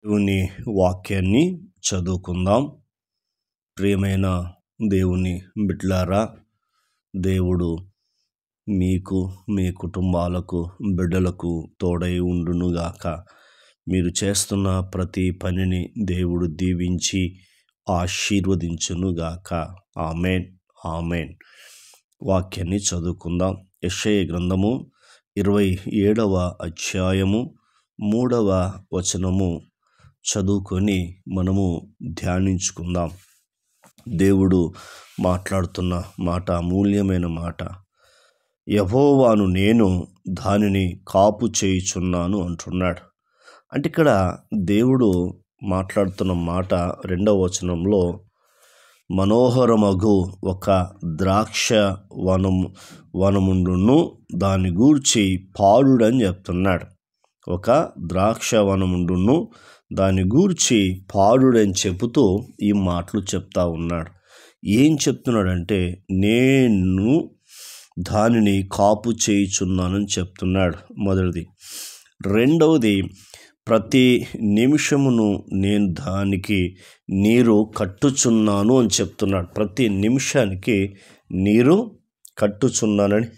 దేవుని వాక్యాన్ని చదువుకుందాం. ప్రియమైన దేవుని బిడ్డలారా, దేవుడు మీకు మీ కుటుంబాలకు బిడ్డలకు తోడై ఉండునుగాక. మీరు చేస్తున్న ప్రతి పనిని దేవుడు దీవించి ఆశీర్వదించునుగాక. ఆమేన్, ఆమేన్. వాక్యాన్ని చదువుకుందాం. యెషయా గ్రంథము 27వ అధ్యాయము 3వ వచనము చదువుకొని మనము ధ్యానించుకుందాం. దేవుడు మాట్లాడుతున్న మాట అమూల్యమైన మాట. యెహోవాను నేను దానిని కాపు చేయుచున్నాను అంటున్నాడు. అంటే ఇక్కడ దేవుడు మాట్లాడుతున్న మాట 2వ వచనంలో మనోహరమగు ఒక ద్రాక్ష వనముండును దాని గూర్చి పాడుడని చెప్తున్నాడు. ఒక ద్రాక్ష వనముండును దాని గూర్చి పాడుడని చెబుతూ ఈ మాటలు చెప్తా ఉన్నాడు. ఏం చెప్తున్నాడంటే నేను దానిని కాపు చేయుచున్నానని చెప్తున్నాడు. మొదటిది. రెండవది, ప్రతి నిమిషమును నేను దానికి నీరు కట్టుచున్నాను అని చెప్తున్నాడు. ప్రతి నిమిషానికి నీరు కట్టుచున్నానని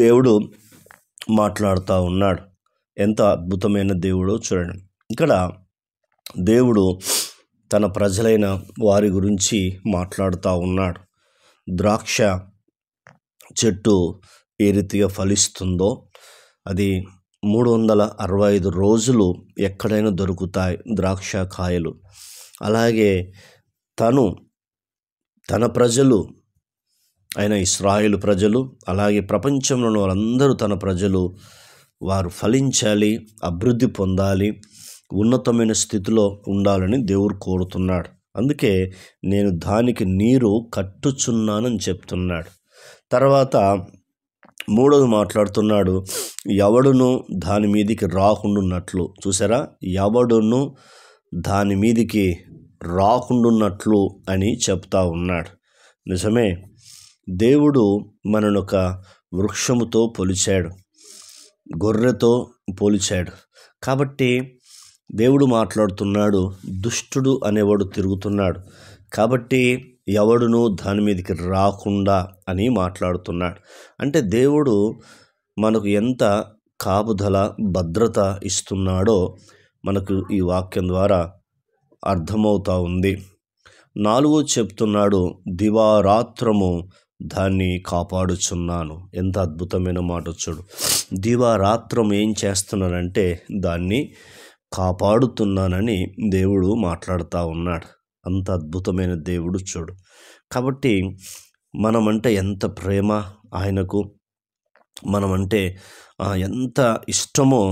దేవుడు మాట్లాడుతూ ఉన్నాడు. ఎంత అద్భుతమైన దేవుడో చూడండి. ఇక్కడ దేవుడు తన ప్రజలైన వారి గురించి మాట్లాడుతూ ఉన్నాడు. ద్రాక్ష చెట్టు ఏ రీతిగా ఫలిస్తుందో అది 365 రోజులు ఎక్కడైనా దొరుకుతాయి ద్రాక్ష కాయలు. అలాగే తన ప్రజలు అయిన ఇశ్రాయేలు ప్రజలు, అలాగే ప్రపంచంలోని వాళ్ళందరూ తన ప్రజలు, వారు ఫలించాలి, అభివృద్ధి పొందాలి, ఉన్నతమైన స్థితిలో ఉండాలని దేవుడు కోరుతున్నాడు. అందుకే నేను దానికి నీరు కట్టుచున్నానని చెప్తున్నాడు. తర్వాత మూడోది మాట్లాడుతున్నాడు, ఎవడును దాని మీదికి రాకుండున్నట్లు. చూసారా, ఎవడును దాని మీదికి రాకుండున్నట్లు అని చెప్తా ఉన్నాడు. నిజమే, దేవుడు మనను ఒక వృక్షముతో పోల్చాడు, గొర్రెతో పోల్చాడు. కాబట్టి దేవుడు మాట్లాడుతున్నాడు, దుష్టుడు అనేవాడు తిరుగుతున్నాడు, కాబట్టి ఎవడును దాని మీదకి రాకుండా అని మాట్లాడుతున్నాడు. అంటే దేవుడు మనకు ఎంత కాపుదల భద్రత ఇస్తున్నాడో మనకు ఈ వాక్యం ద్వారా అర్థమవుతా ఉంది. 4 చెప్తున్నాడు, దివారాత్రము దాన్ని కాపాడుచున్నాను. ఎంత అద్భుతమైన మాట చూడు. దివారాత్రం ఏం చేస్తున్నానంటే దాన్ని కాపాడుతున్నానని దేవుడు మాట్లాడుతూ ఉన్నాడు. అంత అద్భుతమైన దేవుడు చూడు. కాబట్టి మనమంటే ఎంత ప్రేమ ఆయనకు, మనమంటే ఎంత ఇష్టమో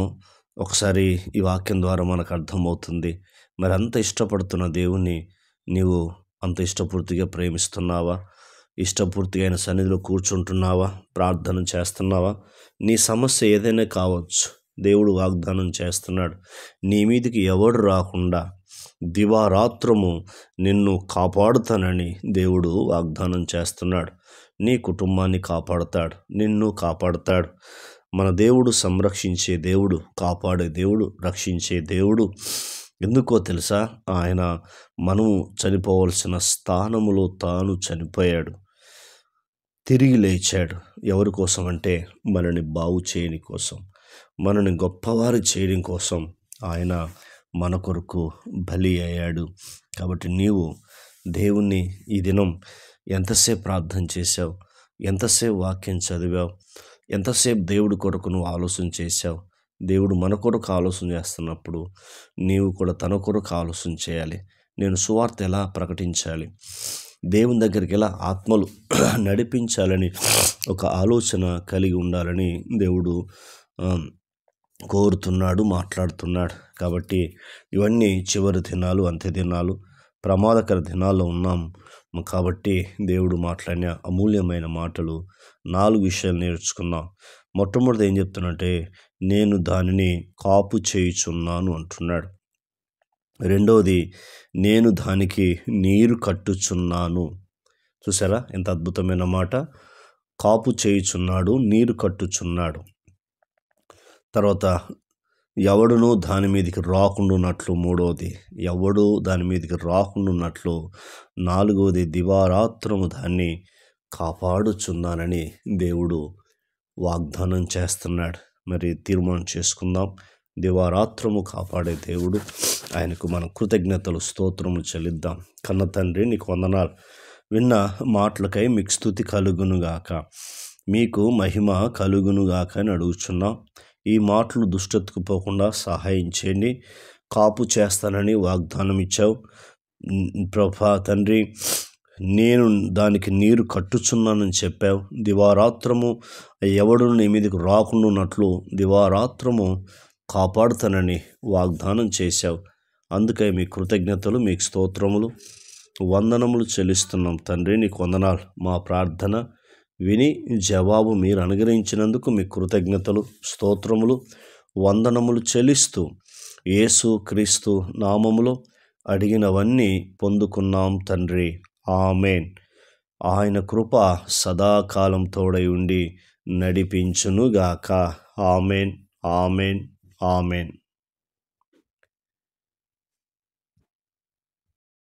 ఒకసారి ఈ వాక్యం ద్వారా మనకు అర్థమవుతుంది. మరి అంత ఇష్టపడుతున్న దేవుణ్ణి నీవు అంత ఇష్టపూర్తిగా ప్రేమిస్తున్నావా? ఇష్టపూర్తిగా ఆయన సన్నిధిలో కూర్చుంటున్నావా? ప్రార్థన చేస్తున్నావా? నీ సమస్య ఏదైనా కావచ్చు, దేవుడు వాగ్దానం చేస్తున్నాడు, నీ మీదికి ఎవడు రాకుండా దివారాత్రము నిన్ను కాపాడుతానని దేవుడు వాగ్దానం చేస్తున్నాడు. నీ కుటుంబాన్ని కాపాడుతాడు, నిన్ను కాపాడుతాడు. మన దేవుడు సంరక్షించే దేవుడు, కాపాడే దేవుడు, రక్షించే దేవుడు. ఎందుకో తెలుసా? ఆయన మనము చనిపోవలసిన స్థానములో తాను చనిపోయాడు, తిరిగి లేచాడు. ఎవరి కోసం అంటే మనని బాగు చేయని కోసం, మనని గొప్పవారు చేయడం కోసం ఆయన మన కొరకు బలి అయ్యాడు. కాబట్టి నీవు దేవుణ్ణి ఈ దినం ఎంతసేపు ప్రార్థన చేశావు? ఎంతసేపు వాక్యం చదివావు? ఎంతసేపు దేవుడి కొరకు నువ్వు ఆలోచన చేశావు? దేవుడు మన కొరకు ఆలోచన చేస్తున్నప్పుడు నీవు కూడా తన కొరకు ఆలోచన చేయాలి. నేను సువార్త ఎలా ప్రకటించాలి, దేవుని దగ్గరికి ఎలా ఆత్మలు నడిపించాలని ఒక ఆలోచన కలిగి ఉండాలని దేవుడు కోరుతున్నాడు, మాట్లాడుతున్నాడు. కాబట్టి ఇవన్నీ చివరి దినాలు, అంత్య దినాలు, ప్రమాదకర దినాల్లో ఉన్నాం. కాబట్టి దేవుడు మాట్లాడిన అమూల్యమైన మాటలు 4 విషయాలు నేర్చుకున్నాం. మొట్టమొదటి ఏం చెప్తున్నంటే నేను దానిని కాపు చేయుచున్నాను అంటున్నాడు. రెండవది, నేను దానికి నీరు కట్టుచున్నాను. చూసారా ఎంత అద్భుతమైన మాట. కాపు చేయుచున్నాడు, నీరు కట్టుచున్నాడు. తర్వాత ఎవడునూ దాని మీదకి రాకుండాన్నట్లు, మూడవది ఎవడు దాని మీదకి రాకుండాన్నట్లు, నాలుగవది దివారాత్రము దాన్ని కాపాడుచున్నానని దేవుడు వాగ్దానం చేస్తున్నాడు. మరి తీర్మానం చేసుకుందాం. దివారాత్రము కాపాడే దేవుడు, ఆయనకు మనం కృతజ్ఞతలు స్తోత్రములు చెల్లిద్దాం. కన్న తండ్రి, నీకు వందనాలు. విన్న మాటలకై మీకు స్తుతి కలుగునుగాక, మీకు మహిమ కలుగునుగాక అని అడుగుచున్నాం. ఈ మాటలు దుష్టతకు పోకుండా సహాయం చేయండి. కాపు చేస్తానని వాగ్దానం ఇచ్చావు ప్రభా తండ్రి. నేను దానికి నీరు కట్టుచున్నానని చెప్పావు. దివారాత్రము ఎవడు నీ మీదకు రాకుండా ఉన్నట్లు దివారాత్రము కాపాడుతానని వాగ్దానం చేశావు. అందుకై మీ కృతజ్ఞతలు, మీకు స్తోత్రములు, వందనములు చెల్లిస్తున్నాం తండ్రి. నీకు వందనాలు. మా ప్రార్థన విని జవాబు మీరు అనుగ్రహించినందుకు మీ కృతజ్ఞతలు, స్తోత్రములు, వందనములు చెల్లిస్తూ యేసు క్రీస్తు నామములో అడిగినవన్నీ పొందుకున్నాం తండ్రి. ఆమేన్. ఆయన కృప సదాకాలం తోడై ఉండి నడిపించునుగాక. ఆమేన్, ఆమేన్, ఆమేన్.